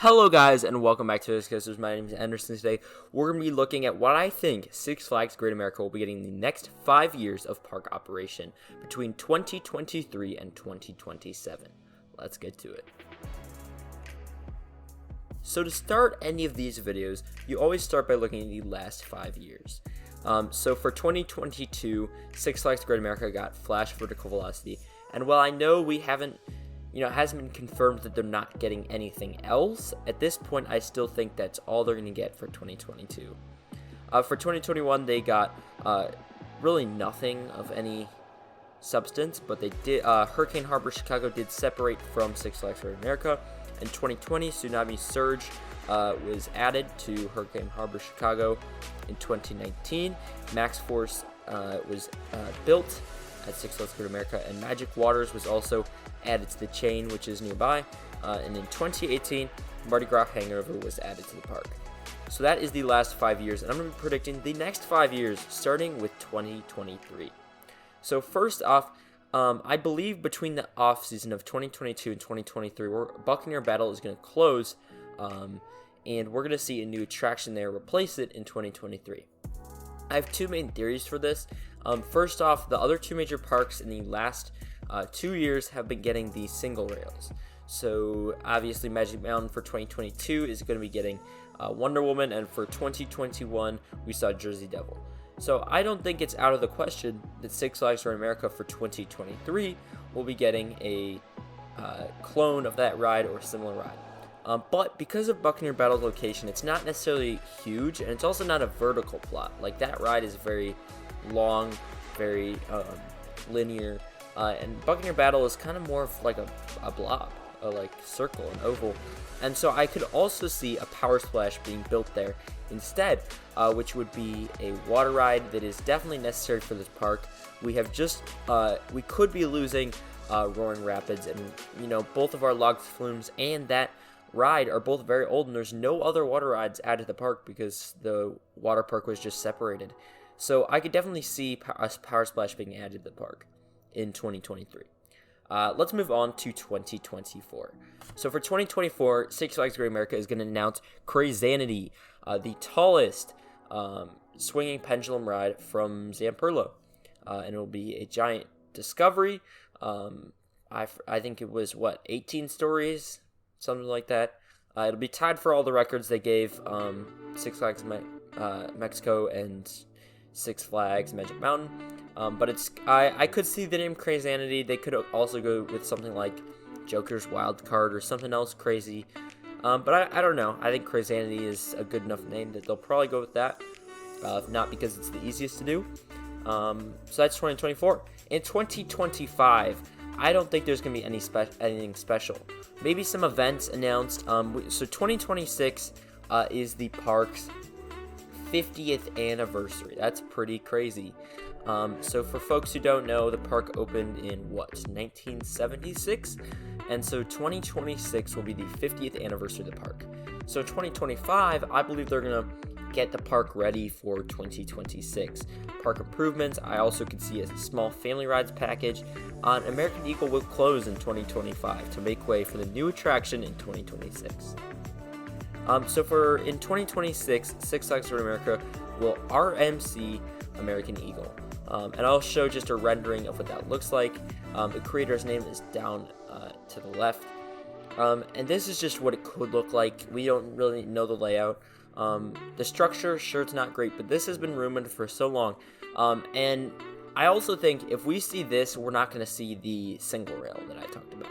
Hello guys and welcome back to Discussers. My name is Anderson. Today we're going to be looking at what I think Six Flags Great America will be getting the next 5 years of park operation between 2023 and 2027. Let's get to it. So to start any of these videos, you always start by looking at the last 5 years. So for 2022, Six Flags Great America got Flash Vertical Velocity, and while I know we haven't it hasn't been confirmed that they're not getting anything else. At this point, I still think that's all they're going to get for 2022. For 2021, they got really nothing of any substance, but they did. Hurricane Harbor Chicago did separate from Six Flags Great America. In 2020, Tsunami Surge was added to Hurricane Harbor Chicago. In 2019, Max Force was built at Six Flags Great America, and Magic Waters was also added to the chain, which is nearby. And in 2018, Mardi Gras Hangover was added to the park. So that is the last 5 years, and I'm going to be predicting the next 5 years, starting with 2023. So first off, I believe between the off season of 2022 and 2023, Buccaneer Battle is going to close, and we're going to see a new attraction there replace it in 2023. I have two main theories for this. First off, the other two major parks in the last 2 years have been getting the single rails. So obviously Magic Mountain for 2022 is going to be getting Wonder Woman, and for 2021 we saw Jersey Devil. So I don't think it's out of the question that Six Flags Great America for 2023 will be getting a clone of that ride or similar ride. But because of Buccaneer Battle's location, it's not necessarily huge, and it's also not a vertical plot. Like, that ride is very long, very linear, and Buccaneer Battle is kind of more of like a blob, a like circle, an oval. And so I could also see a Power Splash being built there instead, which would be a water ride that is definitely necessary for this park. We could be losing Roaring Rapids, and both of our log flumes and that ride are both very old, and there's no other water rides added to the park because the water park was just separated. So I could definitely see a Power Splash being added to the park in 2023. Let's move on to 2024. So for 2024, Six Flags Great America is going to announce Crazanity, the tallest swinging pendulum ride from Zamperla, and it will be a giant discovery. I think it was 18 stories, something like that. It'll be tied for all the records they gave Six Flags Mexico and Six Flags Magic Mountain. But I could see the name Crazanity. They could also go with something like Joker's Wild Card or something else crazy. But I don't know. I think Crazanity is a good enough name that they'll probably go with that. If not because it's the easiest to do. So that's 2024. In 2025, I don't think there's going to be anything special. Maybe some events announced. So 2026 is the park's 50th anniversary. That's pretty crazy. So for folks who don't know, the park opened in 1976, and so 2026 will be the 50th anniversary of the park. So 2025, I believe they're gonna get the park ready for 2026. Park improvements. I also could see a small family rides package. American Eagle will close in 2025 to make way for the new attraction in 2026. So in 2026, Six Flags Great America will RMC American Eagle. And I'll show just a rendering of what that looks like. The creator's name is down to the left. And this is just what it could look like. We don't really know the layout. The structure, sure, it's not great, but this has been rumored for so long. And I also think if we see this, we're not going to see the single rail that I talked about.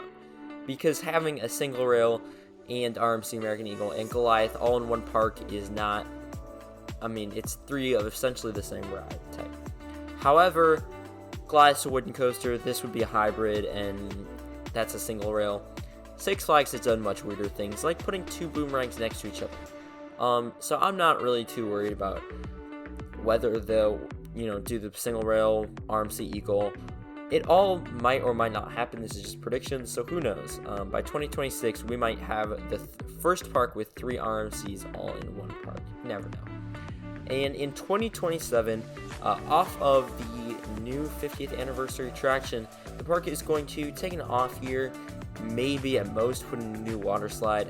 Because having a single rail and RMC American Eagle and Goliath all in one park is not, it's three of essentially the same ride type. However, Goliath's a wooden coaster, this would be a hybrid, and that's a single rail. Six Flags has done much weirder things, like putting two boomerangs next to each other. So I'm not really too worried about whether they'll, do the single rail, RMC Eagle. It all might or might not happen. This is just predictions, so who knows? By 2026, we might have the first park with 3 RMCs all in one park. You never know. And in 2027, off of the new 50th anniversary attraction, the park is going to take an off year, maybe at most put in a new water slide.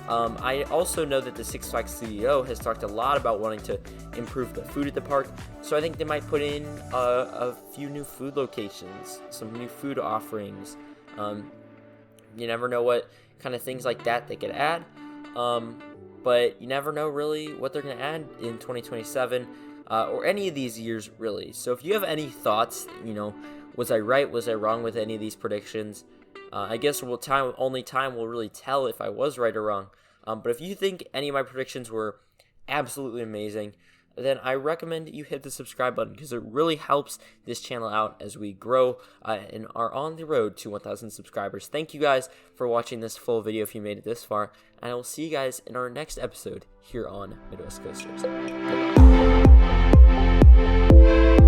I also know that the Six Flags CEO has talked a lot about wanting to improve the food at the park, so I think they might put in a few new food locations, some new food offerings. You never know what kind of things like that they could add, but you never know really what they're going to add in 2027 or any of these years really. So if you have any thoughts, was I right, was I wrong with any of these predictions? I guess only time will really tell if I was right or wrong. But if you think any of my predictions were absolutely amazing, then I recommend you hit the subscribe button because it really helps this channel out as we grow and are on the road to 1,000 subscribers. Thank you guys for watching this full video if you made it this far, and I will see you guys in our next episode here on Midwest Coasters. Goodbye.